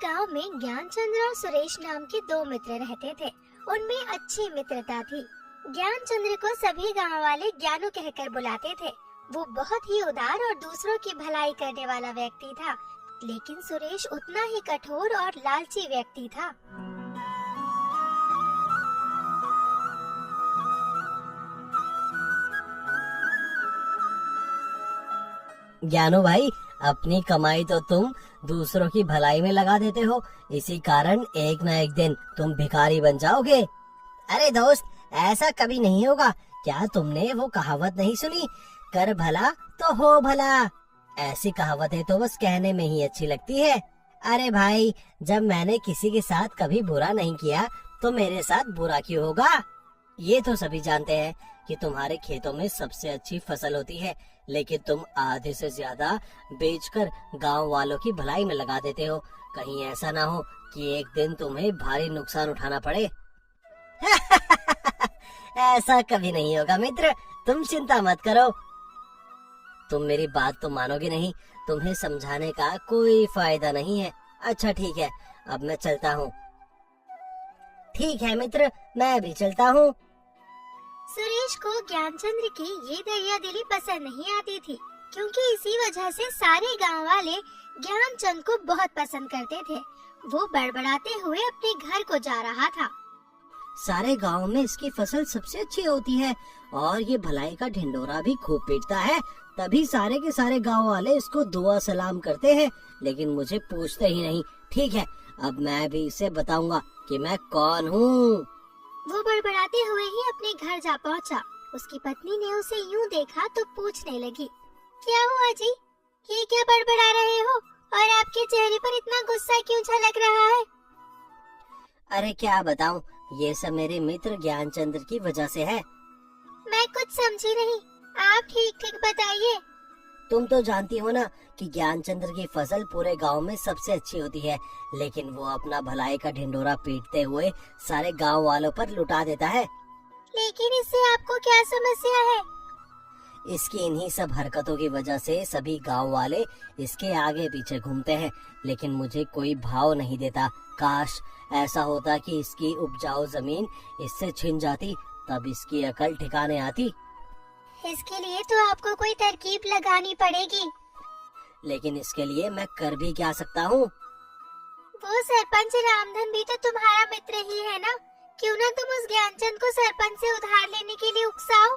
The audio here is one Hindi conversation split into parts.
गांव में ज्ञानचंद्र और सुरेश नाम के दो मित्र रहते थे। उनमें अच्छी मित्रता थी। ज्ञानचंद्र को सभी गांव वाले ज्ञानू कहकर बुलाते थे। वो बहुत ही उदार और दूसरों की भलाई करने वाला व्यक्ति था, लेकिन सुरेश उतना ही कठोर और लालची व्यक्ति था। ज्ञानू भाई, अपनी कमाई तो तुम दूसरों की भलाई में लगा देते हो, इसी कारण एक न एक दिन तुम भिखारी बन जाओगे। अरे दोस्त, ऐसा कभी नहीं होगा। क्या तुमने वो कहावत नहीं सुनी, कर भला तो हो भला? ऐसी कहावतें तो बस कहने में ही अच्छी लगती है। अरे भाई, जब मैंने किसी के साथ कभी बुरा नहीं किया तो मेरे साथ बुरा क्यों होगा? ये तो सभी जानते हैं कि तुम्हारे खेतों में सबसे अच्छी फसल होती है, लेकिन तुम आधे से ज्यादा बेचकर गांव वालों की भलाई में लगा देते हो। कहीं ऐसा ना हो कि एक दिन तुम्हें भारी नुकसान उठाना पड़े। ऐसा कभी नहीं होगा मित्र, तुम चिंता मत करो। तुम मेरी बात तो मानोगे नहीं, तुम्हें समझाने का कोई फायदा नहीं है। अच्छा ठीक है, अब मैं चलता हूँ। ठीक है मित्र, मैं भी चलता हूँ। सुरेश को ज्ञानचंद्र की ये दरियादिली पसंद नहीं आती थी, क्योंकि इसी वजह से सारे गांव वाले ज्ञानचंद को बहुत पसंद करते थे। वो बड़बड़ाते हुए अपने घर को जा रहा था। सारे गांव में इसकी फसल सबसे अच्छी होती है और ये भलाई का ढिंडोरा भी खूब पीटता है, तभी सारे के सारे गांव वाले इसको दुआ सलाम करते हैं, लेकिन मुझे पूछते ही नहीं। ठीक है, अब मैं भी इसे बताऊंगा कि मैं कौन हूँ। वो बड़बड़ाते हुए ही अपने घर जा पहुंचा। उसकी पत्नी ने उसे यूं देखा तो पूछने लगी, क्या हुआ जी, ये क्या बड़बड़ा रहे हो और आपके चेहरे पर इतना गुस्सा क्यों झलक रहा है? अरे क्या बताऊं, ये सब मेरे मित्र ज्ञानचंद्र की वजह से है। मैं कुछ समझी नहीं, आप ठीक ठीक बताइए। तुम तो जानती हो ना कि ज्ञानचंद्र की फसल पूरे गांव में सबसे अच्छी होती है, लेकिन वो अपना भलाई का ढिंडोरा पीटते हुए सारे गांव वालों पर लुटा देता है। लेकिन इससे आपको क्या समस्या है? इसकी इन्हीं सब हरकतों की वजह से सभी गांव वाले इसके आगे पीछे घूमते हैं, लेकिन मुझे कोई भाव नहीं देता। काश ऐसा होता कि इसकी उपजाऊ जमीन इससे छिन जाती, तब इसकी अकल ठिकाने आती। इसके लिए तो आपको कोई तरकीब लगानी पड़ेगी। लेकिन इसके लिए मैं कर भी क्या सकता हूँ? वो सरपंच रामधन भी तो तुम्हारा मित्र ही है ना, क्यों ना तुम उस ज्ञानचंद को सरपंच से उधार लेने के लिए उकसाओ।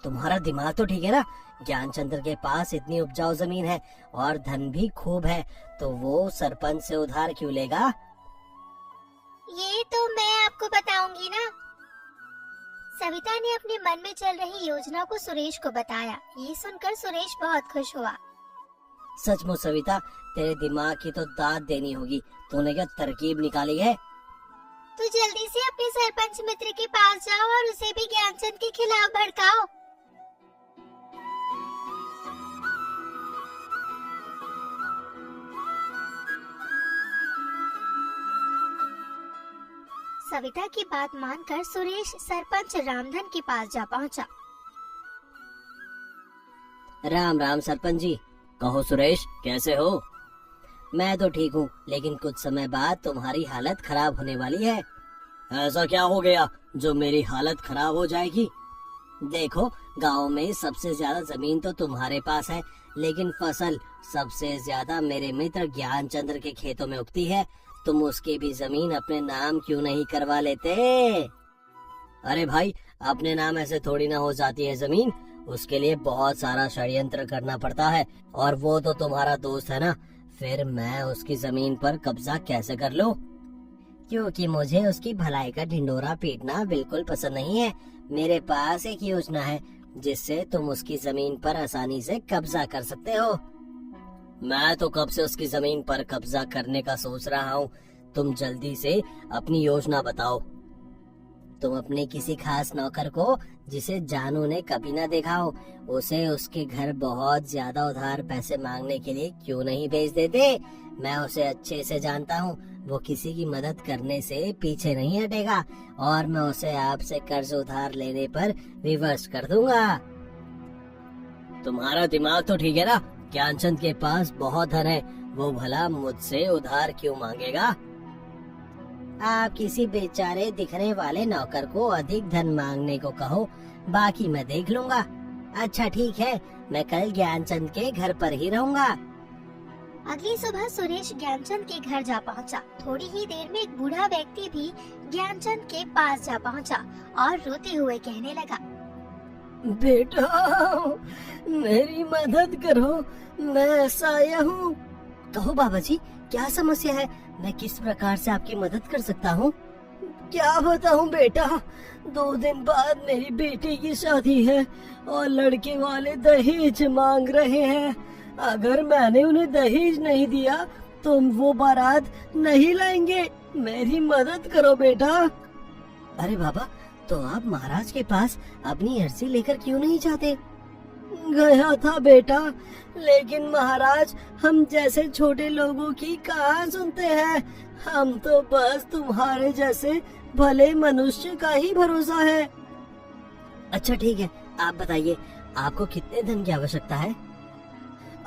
तुम्हारा दिमाग तो ठीक है ना? ज्ञानचंद्र के पास इतनी उपजाऊ जमीन है और धन भी खूब है, तो वो सरपंच से उधार क्यों लेगा? ये तो मैं आपको बताऊंगी ना। सविता ने अपने मन में चल रही योजना को सुरेश को बताया। ये सुनकर सुरेश बहुत खुश हुआ। सचमुच सविता, तेरे दिमाग की तो दाद देनी होगी। तूने क्या तरकीब निकाली है? तू जल्दी से अपने सरपंच मित्र के पास जाओ और उसे भी ज्ञानचंद के खिलाफ भड़काओ। सविता की बात मानकर सुरेश सरपंच रामधन के पास जा पहुंचा। राम राम सरपंच जी। कहो सुरेश, कैसे हो? मैं तो ठीक हूँ, लेकिन कुछ समय बाद तुम्हारी हालत खराब होने वाली है। ऐसा क्या हो गया जो मेरी हालत खराब हो जाएगी? देखो, गांव में सबसे ज्यादा जमीन तो तुम्हारे पास है, लेकिन फसल सबसे ज्यादा मेरे मित्र ज्ञानचंद्र के खेतों में उगती है। तुम उसकी भी जमीन अपने नाम क्यों नहीं करवा लेते? अरे भाई, अपने नाम ऐसे थोड़ी ना हो जाती है जमीन, उसके लिए बहुत सारा षड्यंत्र करना पड़ता है, और वो तो तुम्हारा दोस्त है ना, फिर मैं उसकी जमीन पर कब्जा कैसे कर लूं? क्योंकि मुझे उसकी भलाई का ढिंडोरा पीटना बिल्कुल पसंद नहीं है। मेरे पास एक योजना है जिससे तुम उसकी जमीन पर आसानी से कब्जा कर सकते हो। मैं तो कब से उसकी जमीन पर कब्जा करने का सोच रहा हूँ। तुम जल्दी से अपनी योजना बताओ। तुम अपने किसी खास नौकर को, जिसे जानू ने कभी ना देखा हो, उसे उसके घर बहुत ज्यादा उधार पैसे मांगने के लिए क्यों नहीं भेज देते? मैं उसे अच्छे से जानता हूँ, वो किसी की मदद करने से पीछे नहीं हटेगा, और मैं उसे आपसे कर्ज उधार लेने पर विवश कर दूंगा। तुम्हारा दिमाग तो ठीक है ना? ज्ञानचंद के पास बहुत धन है, वो भला मुझसे उधार क्यों मांगेगा? आप किसी बेचारे दिखने वाले नौकर को अधिक धन मांगने को कहो, बाकी मैं देख लूंगा। अच्छा ठीक है, मैं कल ज्ञानचंद के घर पर ही रहूंगा। अगली सुबह सुरेश ज्ञानचंद के घर जा पहुंचा। थोड़ी ही देर में एक बूढ़ा व्यक्ति भी ज्ञानचंद के पास जा पहुंचा और रोते हुए कहने लगा, बेटा मेरी मदद करो, मैं असहाय हूँ। कहो बाबा जी, क्या समस्या है? मैं किस प्रकार से आपकी मदद कर सकता हूँ? क्या बताऊँ बेटा, 2 दिन बाद मेरी बेटी की शादी है और लड़के वाले दहेज मांग रहे हैं। अगर मैंने उन्हें दहेज नहीं दिया तो वो बारात नहीं लाएंगे। मेरी मदद करो बेटा। अरे बाबा, तो आप महाराज के पास अपनी अर्जी लेकर क्यों नहीं जाते? गया था बेटा, लेकिन महाराज हम जैसे छोटे लोगों की कहाँ सुनते हैं। हम तो बस तुम्हारे जैसे भले मनुष्य का ही भरोसा है। अच्छा ठीक है, आप बताइए आपको कितने धन की आवश्यकता है?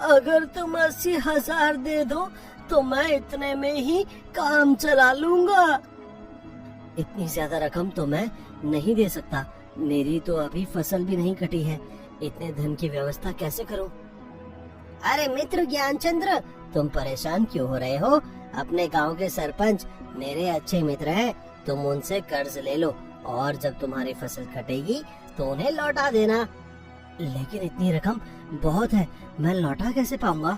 अगर तुम 80,000 दे दो तो मैं इतने में ही काम चला लूंगा। इतनी ज्यादा रकम तो मैं नहीं दे सकता, मेरी तो अभी फसल भी नहीं कटी है। इतने धन की व्यवस्था कैसे करूं? अरे मित्र ज्ञानचंद्र, तुम परेशान क्यों हो रहे हो? अपने गांव के सरपंच मेरे अच्छे मित्र हैं, तुम उनसे कर्ज ले लो और जब तुम्हारी फसल कटेगी तो उन्हें लौटा देना। लेकिन इतनी रकम बहुत है, मैं लौटा कैसे पाऊंगा?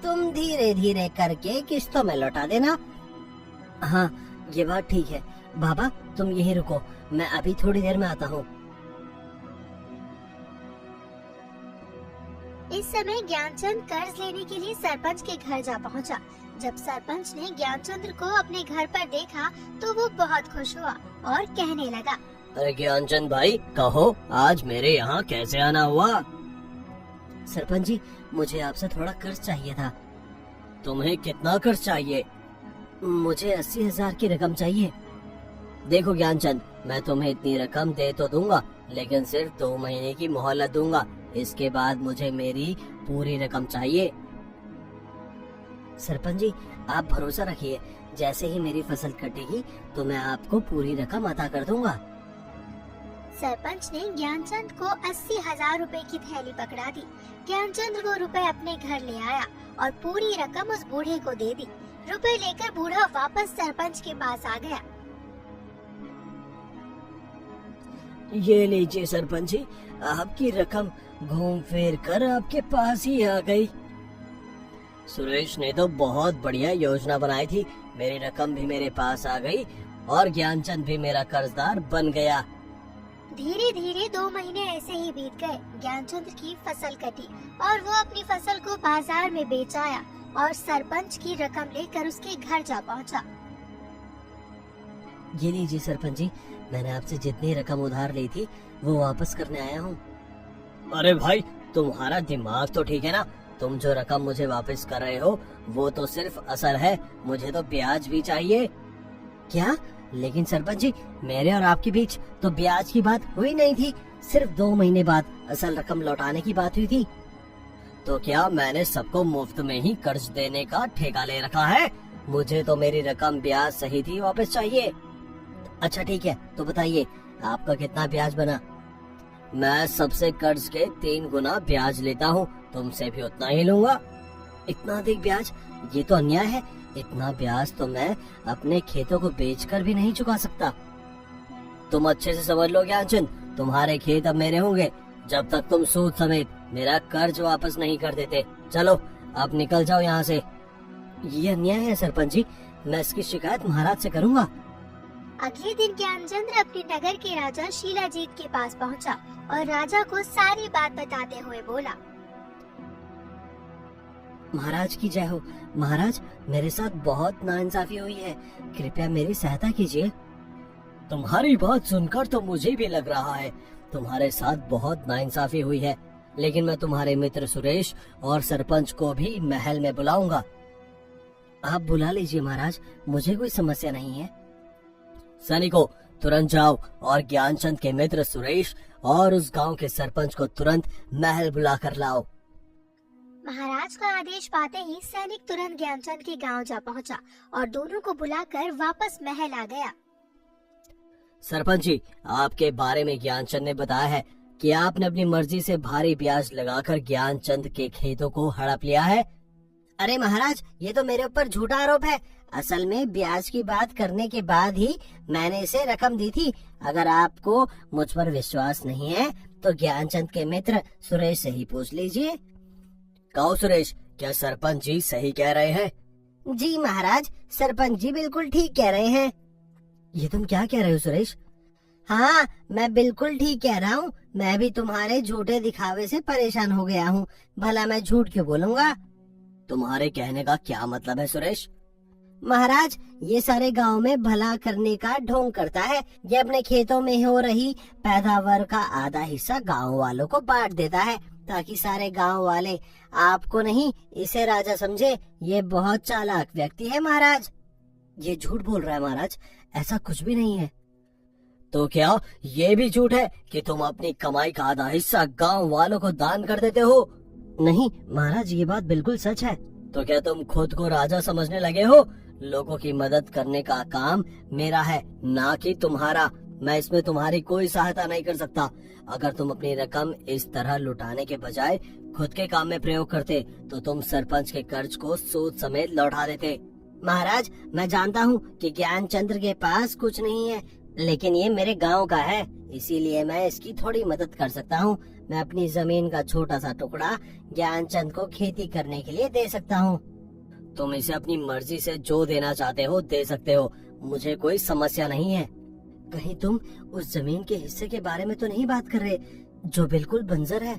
तुम धीरे धीरे करके किस्तों में लौटा देना। हाँ, ये बात ठीक है। बाबा तुम यहीं रुको, मैं अभी थोड़ी देर में आता हूँ। इस समय ज्ञानचंद कर्ज लेने के लिए सरपंच के घर जा पहुंचा। जब सरपंच ने ज्ञानचंद्र को अपने घर पर देखा तो वो बहुत खुश हुआ और कहने लगा, अरे ज्ञानचंद भाई, कहो आज मेरे यहाँ कैसे आना हुआ? सरपंच जी, मुझे आपसे थोड़ा कर्ज चाहिए था। तुम्हें कितना कर्ज चाहिए? मुझे 80,000 की रकम चाहिए। देखो ज्ञानचंद, मैं तुम्हें इतनी रकम दे तो दूंगा, लेकिन सिर्फ 2 महीने की मोहलत दूंगा। इसके बाद मुझे मेरी पूरी रकम चाहिए। सरपंच जी, आप भरोसा रखिए, जैसे ही मेरी फसल कटेगी तो मैं आपको पूरी रकम अदा कर दूंगा। सरपंच ने ज्ञानचंद को 80,000 रुपए की थैली पकड़ा दी। ज्ञानचंद वो रुपए अपने घर ले आया और पूरी रकम उस बूढ़े को दे दी। रुपए लेकर बूढ़ा वापस सरपंच के पास आ गया। ये लीजिए सरपंच जी, आपकी रकम घूम फिर कर आपके पास ही आ गई। सुरेश ने तो बहुत बढ़िया योजना बनाई थी, मेरी रकम भी मेरे पास आ गई और ज्ञानचंद भी मेरा कर्जदार बन गया। धीरे धीरे 2 महीने ऐसे ही बीत गए। ज्ञानचंद की फसल कटी और वो अपनी फसल को बाजार में बेच आया और सरपंच की रकम लेकर उसके घर जा पहुंचा। ये लीजिए सरपंच जी, मैंने आपसे जितनी रकम उधार ली थी वो वापस करने आया हूँ। अरे भाई, तुम्हारा दिमाग तो ठीक है ना? तुम जो रकम मुझे वापस कर रहे हो वो तो सिर्फ असल है, मुझे तो ब्याज भी चाहिए। क्या? लेकिन सरपंच जी, मेरे और आपके बीच तो ब्याज की बात हुई नहीं थी, सिर्फ 2 महीने बाद असल रकम लौटाने की बात हुई थी। तो क्या मैंने सबको मुफ्त में ही कर्ज देने का ठेका ले रखा है? मुझे तो मेरी रकम ब्याज सहित ही वापस चाहिए। अच्छा ठीक है, तो बताइए आपका कितना ब्याज बना? मैं सबसे कर्ज के 3 गुना ब्याज लेता हूँ, तुमसे भी उतना ही लूंगा। इतना अधिक ब्याज? ये तो अन्याय है। इतना ब्याज तो मैं अपने खेतों को बेचकर भी नहीं चुका सकता। तुम अच्छे से समझ लो ज्ञानचंद, तुम्हारे खेत अब मेरे होंगे जब तक तुम सूद समेत मेरा कर्ज वापस नहीं कर देते। चलो अब निकल जाओ यहाँ से। ये अन्याय है सरपंच जी, मैं इसकी शिकायत महाराज से करूँगा। अगले दिन ज्ञानचंद्र अपने नगर के राजा शीलाजीत के पास पहुंचा और राजा को सारी बात बताते हुए बोला, महाराज की जय हो। महाराज, मेरे साथ बहुत नाइंसाफी हुई है, कृपया मेरी सहायता कीजिए। तुम्हारी बात सुनकर तो मुझे भी लग रहा है तुम्हारे साथ बहुत नाइंसाफी हुई है, लेकिन मैं तुम्हारे मित्र सुरेश और सरपंच को भी महल में बुलाऊंगा। आप बुला लीजिए महाराज, मुझे कोई समस्या नहीं है। सैनिकों, तुरंत जाओ और ज्ञानचंद के मित्र सुरेश और उस गांव के सरपंच को तुरंत महल बुला कर लाओ। महाराज का आदेश पाते ही सैनिक तुरंत ज्ञानचंद के गांव जा पहुंचा और दोनों को बुलाकर वापस महल आ गया। सरपंच जी, आपके बारे में ज्ञानचंद ने बताया है कि आपने अपनी मर्जी से भारी ब्याज लगाकर ज्ञानचंद के खेतों को हड़प लिया है। अरे महाराज, ये तो मेरे ऊपर झूठा आरोप है। असल में ब्याज की बात करने के बाद ही मैंने इसे रकम दी थी। अगर आपको मुझ पर विश्वास नहीं है तो ज्ञानचंद के मित्र सुरेश से ही पूछ लीजिए। कहो सुरेश, क्या सरपंच जी सही कह रहे हैं? जी महाराज, सरपंच जी बिल्कुल ठीक कह रहे हैं। ये तुम क्या कह रहे हो सुरेश? हाँ, मैं बिल्कुल ठीक कह रहा हूँ। मैं भी तुम्हारे झूठे दिखावे से परेशान हो गया हूँ। भला मैं झूठ क्यों बोलूँगा? तुम्हारे कहने का क्या मतलब है सुरेश? महाराज, ये सारे गांव में भला करने का ढोंग करता है। ये अपने खेतों में हो रही पैदावार का आधा हिस्सा गांव वालों को बांट देता है ताकि सारे गांव वाले आपको नहीं, इसे राजा समझे। ये बहुत चालाक व्यक्ति है महाराज। ये झूठ बोल रहा है महाराज, ऐसा कुछ भी नहीं है। तो क्या ये भी झूठ है कि तुम अपनी कमाई का आधा हिस्सा गांव वालों को दान कर देते हो? नहीं महाराज, ये बात बिल्कुल सच है। तो क्या तुम खुद को राजा समझने लगे हो? लोगों की मदद करने का काम मेरा है, ना कि तुम्हारा। मैं इसमें तुम्हारी कोई सहायता नहीं कर सकता। अगर तुम अपनी रकम इस तरह लुटाने के बजाय खुद के काम में प्रयोग करते तो तुम सरपंच के कर्ज को सूद समेत लौटा देते। महाराज, मैं जानता हूँ कि ज्ञानचंद्र के पास कुछ नहीं है, लेकिन ये मेरे गांव का है, इसीलिए मैं इसकी थोड़ी मदद कर सकता हूँ। मैं अपनी जमीन का छोटा सा टुकड़ा ज्ञानचंद को खेती करने के लिए दे सकता हूँ। तुम इसे अपनी मर्जी से जो देना चाहते हो दे सकते हो, मुझे कोई समस्या नहीं है। कहीं तुम उस जमीन के हिस्से के बारे में तो नहीं बात कर रहे जो बिल्कुल बंजर है?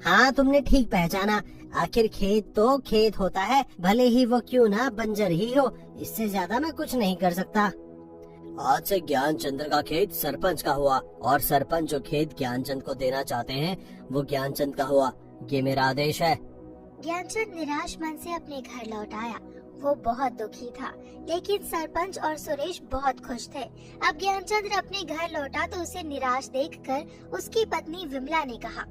हाँ, तुमने ठीक पहचाना। आखिर खेत तो खेत होता है, भले ही वो क्यों ना बंजर ही हो। इससे ज्यादा मैं कुछ नहीं कर सकता। आज से ज्ञानचंद्र का खेत सरपंच का हुआ और सरपंच जो खेत ज्ञानचंद को देना चाहते हैं वो ज्ञानचंद का हुआ। ये मेरा आदेश है। ज्ञानचंद निराश मन से अपने घर लौट आया। वो बहुत दुखी था, लेकिन सरपंच और सुरेश बहुत खुश थे। अब ज्ञानचंद्र अपने घर लौटा तो उसे निराश देखकर उसकी पत्नी विमला ने कहा,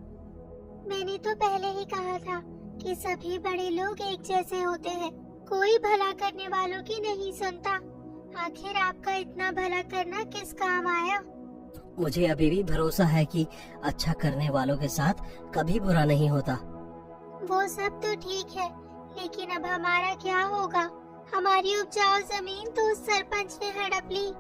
मैंने तो पहले ही कहा था कि सभी बड़े लोग एक जैसे होते हैं, कोई भला करने वालों की नहीं सुनता। आखिर आपका इतना भला करना किस काम आया? मुझे अभी भी भरोसा है कि अच्छा करने वालों के साथ कभी बुरा नहीं होता। वो सब तो ठीक है, लेकिन अब हमारा क्या होगा? हमारी उपजाऊ जमीन तो उस सरपंच ने हड़प ली।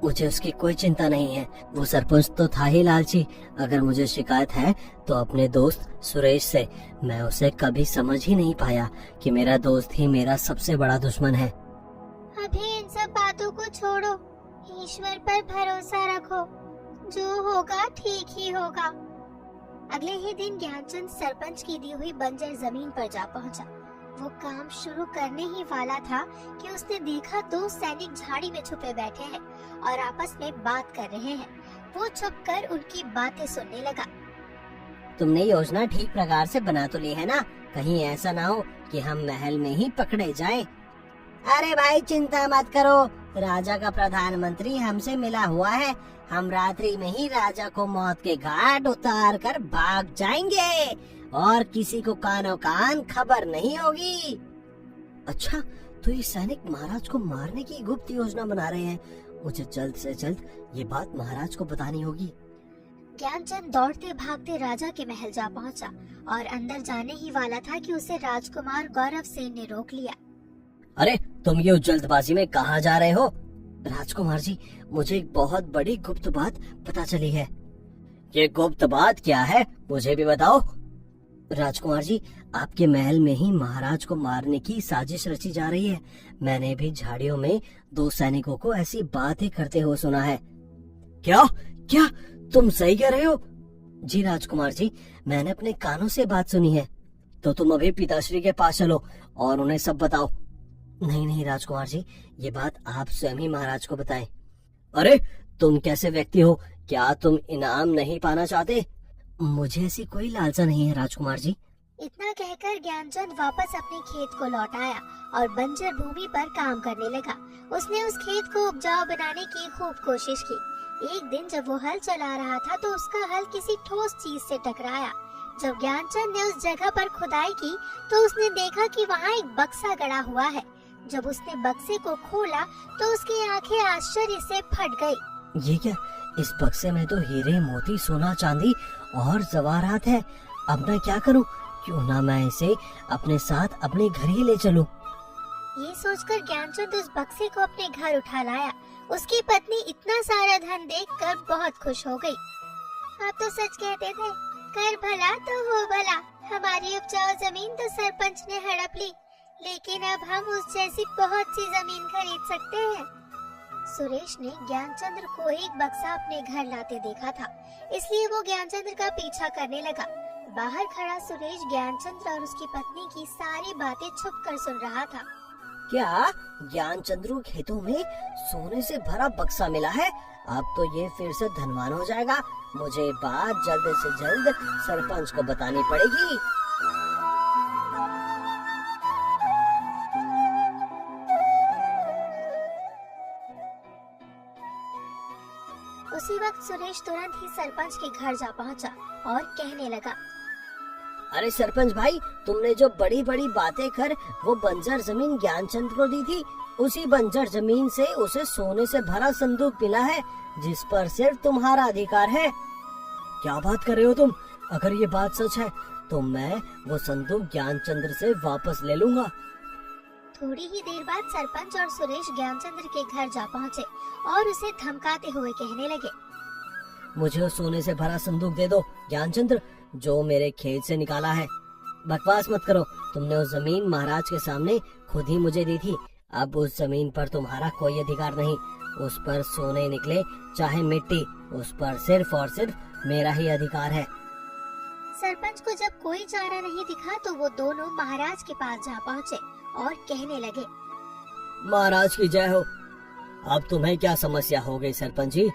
मुझे उसकी कोई चिंता नहीं है। वो सरपंच तो था ही लालची। अगर मुझे शिकायत है तो अपने दोस्त सुरेश से। मैं उसे कभी समझ ही नहीं पाया कि मेरा दोस्त ही मेरा सबसे बड़ा दुश्मन है। अभी इन सब बातों को छोड़ो, ईश्वर पर भरोसा रखो, जो होगा ठीक ही होगा। अगले ही दिन ज्ञानचंद सरपंच की दी हुई बंजर जमीन पर जा पहुंचा। वो काम शुरू करने ही वाला था कि उसने देखा दो सैनिक झाड़ी में छुपे बैठे हैं और आपस में बात कर रहे हैं। वो छुपकर उनकी बातें सुनने लगा। तुमने योजना ठीक प्रकार से बना तो ली है ना? कहीं ऐसा ना हो कि हम महल में ही पकड़े जाएं। अरे भाई, चिंता मत करो, राजा का प्रधानमंत्री हमसे मिला हुआ है। हम रात्रि में ही राजा को मौत के घाट उतार कर भाग जाएंगे और किसी को कानो कान खबर नहीं होगी। अच्छा, तो ये सैनिक महाराज को मारने की गुप्त योजना बना रहे हैं। मुझे जल्द से जल्द ये बात महाराज को बतानी होगी। ज्ञानचंद दौड़ते भागते राजा के महल जा पहुंचा और अंदर जाने ही वाला था कि उसे राजकुमार गौरव सेन ने रोक लिया। अरे, तुम ये जल्दबाजी में कहाँ जा रहे हो? राजकुमार जी, मुझे एक बहुत बड़ी गुप्त बात पता चली है। ये गुप्त बात क्या है, मुझे भी बताओ। राजकुमार जी, आपके महल में ही महाराज को मारने की साजिश रची जा रही है। मैंने भी झाड़ियों में दो सैनिकों को ऐसी बातें करते हुए सुना है। क्या क्या तुम सही कह रहे हो? जी राजकुमार जी, मैंने अपने कानों से बात सुनी है। तो तुम अभी पिताश्री के पास चलो और उन्हें सब बताओ। नहीं नहीं राजकुमार जी, ये बात आप स्वयं ही महाराज को बताएं। अरे, तुम कैसे व्यक्ति हो? क्या तुम इनाम नहीं पाना चाहते? मुझे ऐसी कोई लालसा नहीं है राजकुमार जी। इतना कहकर ज्ञानचंद वापस अपने खेत को लौट आया और बंजर भूमि पर काम करने लगा। उसने उस खेत को उपजाऊ बनाने की खूब कोशिश की। एक दिन जब वो हल चला रहा था तो उसका हल किसी ठोस चीज से टकराया। जब ज्ञानचंद ने उस जगह पर खुदाई की तो उसने देखा कि वहाँ एक बक्सा गड़ा हुआ है। जब उसने बक्से को खोला तो उसकी आंखें आश्चर्य से फट गई। ये क्या? इस बक्से में तो हीरे, मोती, सोना, चांदी और जवाहरात है। अब मैं क्या करूं? क्यों ना मैं इसे अपने साथ अपने घर ही ले चलूं। ये सोचकर ज्ञानचंद उस बक्से को अपने घर उठा लाया। उसकी पत्नी इतना सारा धन देखकर बहुत खुश हो गई। आप तो सच कहते थे, कर भला तो हो भला। हमारी उपजाऊ जमीन तो सरपंच ने हड़प ली, लेकिन अब हम उस जैसी बहुत सी जमीन खरीद सकते हैं। सुरेश ने ज्ञानचंद्र को एक बक्सा अपने घर लाते देखा था, इसलिए वो ज्ञानचंद्र का पीछा करने लगा। बाहर खड़ा सुरेश ज्ञानचंद्र और उसकी पत्नी की सारी बातें छुपकर सुन रहा था। क्या ज्ञानचंद्र खेतों में सोने से भरा बक्सा मिला है? अब तो ये फिर से धनवान हो जाएगा। मुझे बात जल्द से जल्द सरपंच को बतानी पड़ेगी। उसी वक्त सुरेश तुरंत ही सरपंच के घर जा पहुंचा और कहने लगा, अरे सरपंच भाई, तुमने जो बड़ी बड़ी बातें कर वो बंजर जमीन ज्ञानचंद्र को दी थी, उसी बंजर जमीन से उसे सोने से भरा संदूक मिला है, जिस पर सिर्फ तुम्हारा अधिकार है। क्या बात कर रहे हो तुम? अगर ये बात सच है तो मैं वो संदूक ज्ञानचंद्र से वापस ले लूंगा। थोड़ी ही देर बाद सरपंच और सुरेश ज्ञानचंद्र के घर जा पहुंचे और उसे धमकाते हुए कहने लगे, मुझे उस सोने से भरा संदूक दे दो ज्ञानचंद्र, जो मेरे खेत से निकाला है। बकवास मत करो, तुमने उस जमीन महाराज के सामने खुद ही मुझे दी थी। अब उस जमीन पर तुम्हारा कोई अधिकार नहीं। उस पर सोने निकले चाहे मिट्टी, उस पर सिर्फ और सिर्फ मेरा ही अधिकार है। सरपंच को जब कोई चारा नहीं दिखा तो वो दोनों महाराज के पास जा पहुंचे और कहने लगे, महाराज की जय हो। अब तुम्हें क्या समस्या हो गई सरपंच जी?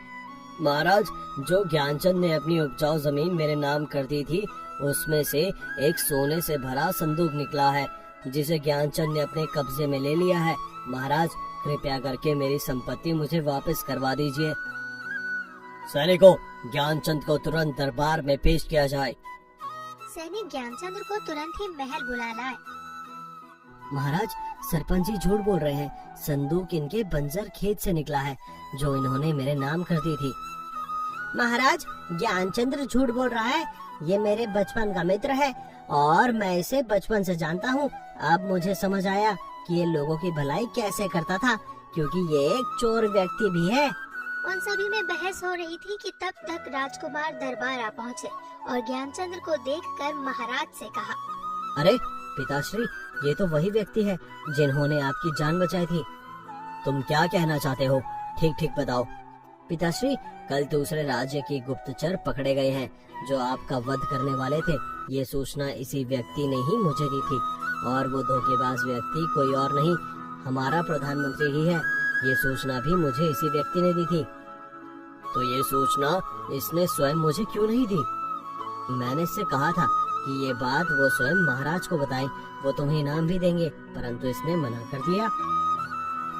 महाराज, जो ज्ञानचंद ने अपनी उपजाऊ जमीन मेरे नाम कर दी थी, उसमें से एक सोने से भरा संदूक निकला है, जिसे ज्ञानचंद ने अपने कब्जे में ले लिया है। महाराज, कृपया करके मेरी संपत्ति मुझे वापस करवा दीजिए। सैनिकों, ज्ञानचंद को तुरंत दरबार में पेश किया जाए। सैनिक ज्ञानचंद्र को तुरंत ही महल बुला लाए। महाराज, सरपंच जी झूठ बोल रहे हैं। संदूक इनके बंजर खेत से निकला है, जो इन्होंने मेरे नाम कर दी थी। महाराज, ज्ञानचंद्र झूठ बोल रहा है। ये मेरे बचपन का मित्र है और मैं इसे बचपन से जानता हूँ। अब मुझे समझ आया कि ये लोगों की भलाई कैसे करता था, क्योंकि ये एक चोर व्यक्ति भी है। उन सभी में बहस हो रही थी कि तब तक राजकुमार दरबार आ पहुँचे और ज्ञानचंद्र को देखकर महाराज से कहा, अरे पिताश्री, ये तो वही व्यक्ति है जिन्होंने आपकी जान बचाई थी। तुम क्या कहना चाहते हो? ठीक ठीक बताओ। पिताश्री, कल दूसरे राज्य के गुप्तचर पकड़े गए हैं, जो आपका वध करने वाले थे। ये सूचना इसी व्यक्ति ने ही मुझे दी थी, और वो धोखेबाज व्यक्ति कोई और नहीं, हमारा प्रधानमंत्री ही है। ये सूचना भी मुझे इसी व्यक्ति ने दी थी। तो ये सूचना इसने स्वयं मुझे क्यों नहीं दी? मैंने इससे कहा था कि ये बात वो स्वयं महाराज को बताए, वो तुम्हें इनाम भी देंगे, परंतु इसने मना कर दिया।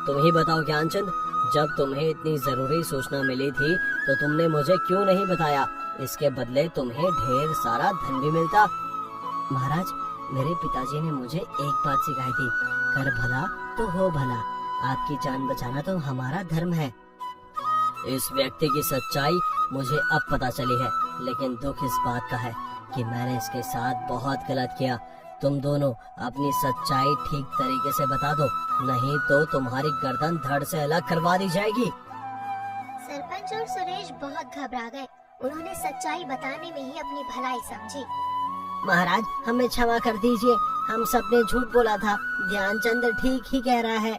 तुम ही बताओ ज्ञानचंद, जब तुम्हें इतनी जरूरी सूचना मिली थी तो तुमने मुझे क्यों नहीं बताया? इसके बदले तुम्हें ढेर सारा धन भी मिलता। महाराज, मेरे पिताजी ने मुझे एक बात सिखाई थी, कर भला तो हो भला। आपकी जान बचाना तो हमारा धर्म है। इस व्यक्ति की सच्चाई मुझे अब पता चली है, लेकिन दुख इस बात का है कि मैंने इसके साथ बहुत गलत किया। तुम दोनों अपनी सच्चाई ठीक तरीके से बता दो, नहीं तो तुम्हारी गर्दन धड़ से अलग करवा दी जाएगी। सरपंच और सुरेश बहुत घबरा गए। उन्होंने सच्चाई बताने में ही अपनी भलाई समझी। महाराज, हमें क्षमा कर दीजिए, हम सब ने झूठ बोला था। ध्यानचंद ठीक ही कह रहा है।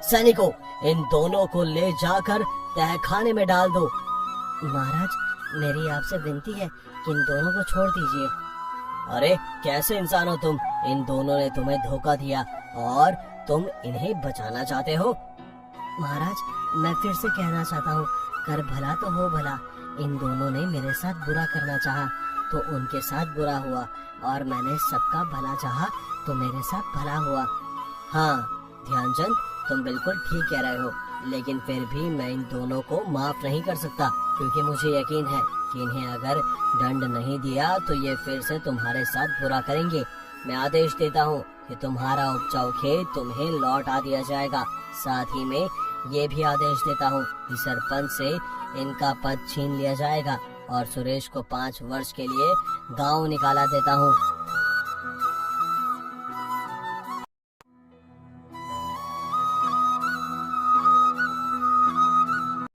सैनिकों, इन दोनों को ले जाकर तहखाने में डाल दो। महाराज, मेरी आपसे विनती है कि इन दोनों को छोड़ दीजिए। अरे कैसे इंसान हो तुम? इन दोनों ने तुम्हें धोखा दिया और तुम इन्हें बचाना चाहते हो। महाराज, मैं फिर से कहना चाहता हूँ, कर भला तो हो भला। इन दोनों ने मेरे साथ बुरा करना चाहा तो उनके साथ बुरा हुआ, और मैंने सबका भला चाहा तो मेरे साथ भला हुआ। हाँ ध्यानचंद, तुम बिल्कुल ठीक कह रहे हो। लेकिन फिर भी मैं इन दोनों को माफ नहीं कर सकता, क्योंकि मुझे यकीन है कि इन्हें अगर दंड नहीं दिया तो ये फिर से तुम्हारे साथ बुरा करेंगे। मैं आदेश देता हूँ कि तुम्हारा उपजाऊ खेत तुम्हें लौटा दिया जाएगा। साथ ही में ये भी आदेश देता हूँ कि सरपंच से इनका पद छीन लिया जाएगा और सुरेश को 5 वर्ष के लिए गांव निकाला देता हूँ।